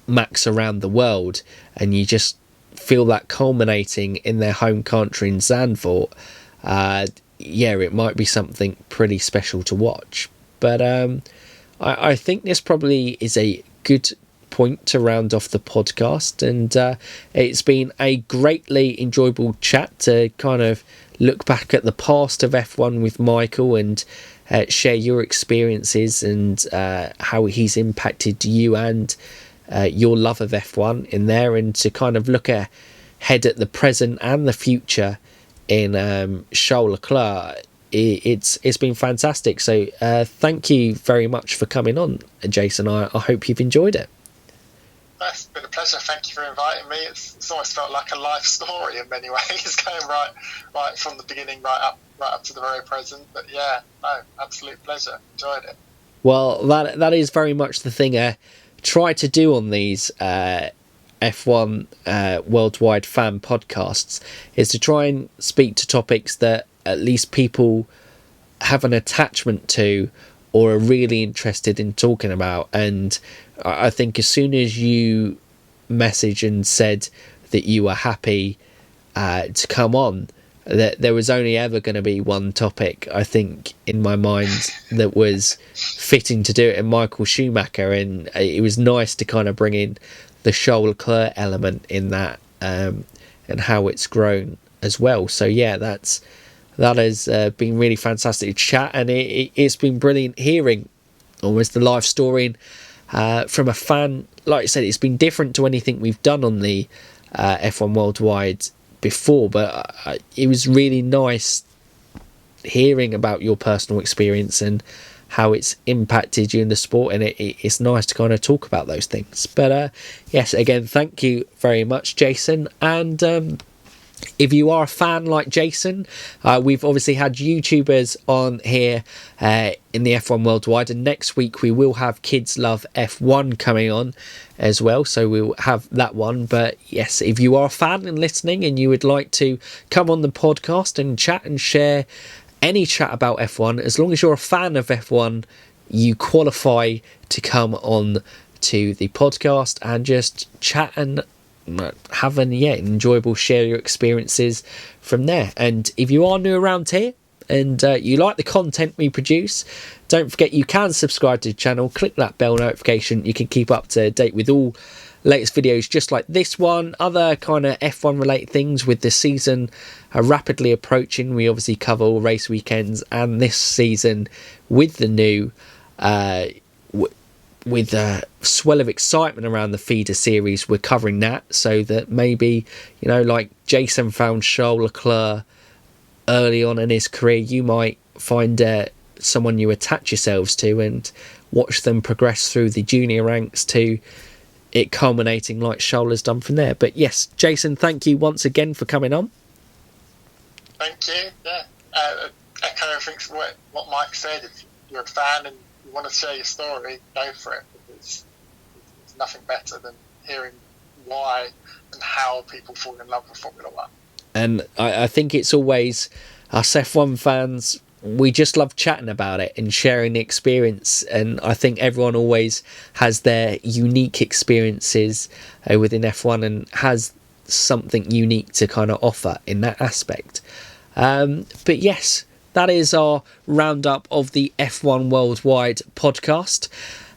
Max around the world, and you just feel that culminating in their home country in Zandvoort. It might be something pretty special to watch. But I think this probably is a good point to round off the podcast, and it's been a greatly enjoyable chat to kind of look back at the past of F1 with Michael, and share your experiences and how he's impacted you and your love of F1 in there, and to kind of look ahead at the present and the future in Charles Leclerc. It's been fantastic. So thank you very much for coming on, Jason. I hope you've enjoyed it. It's been a pleasure. Thank you for inviting me. It's almost felt like a life story in many ways, going right from the beginning right up to the very present. But yeah, no, absolute pleasure. Enjoyed it. Well, that is very much the thing I try to do on these F1 worldwide fan podcasts, is to try and speak to topics that at least people have an attachment to or are really interested in talking about. And I think as soon as you messaged and said that you were happy to come on, that there was only ever going to be one topic, I think, in my mind that was fitting to do it, and Michael Schumacher. And it was nice to kind of bring in the Charles Leclerc element in that, and how it's grown as well. So yeah, that has been really fantastic to chat, and it's been brilliant hearing almost the life story from a fan like I said, it's been different to anything we've done on the F1 Worldwide before, but it was really nice hearing about your personal experience and how it's impacted you in the sport, and it's nice to kind of talk about those things. But yes, again, thank you very much, Jason. And if you are a fan like Jason, we've obviously had YouTubers on here in the F1 Worldwide, and next week we will have Kids Love F1 coming on as well, so we'll have that one. But yes, if you are a fan and listening and you would like to come on the podcast and chat and share any chat about F1, as long as you're a fan of F1, you qualify to come on to the podcast and just chat and have an enjoyable share your experiences from there. And if you are new around here and you like the content we produce, don't forget you can subscribe to the channel, click that bell notification. You can keep up to date with all latest videos just like this one, other kind of F1 related things. With the season rapidly approaching, we obviously cover all race weekends, and this season with the new with a swell of excitement around the feeder series, we're covering that, so that maybe, you know, like Jason found Charles Leclerc early on in his career, you might find someone you attach yourselves to and watch them progress through the junior ranks to it culminating like Charles has done from there. But yes, Jason, thank you once again for coming on. Thank you. Yeah, echo everything what Mike said. If you're a fan and you want to share your story, go for it, because there's nothing better than hearing why and how people fall in love with Formula One. And I think it's always us F1 fans, we just love chatting about it and sharing the experience, and I think everyone always has their unique experiences within F1 and has something unique to kind of offer in that aspect. But yes, that is our roundup of the F1 Worldwide podcast.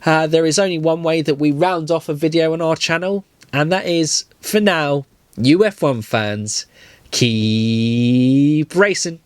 There is only one way that we round off a video on our channel, and that is, for now, you F1 fans, keep racing.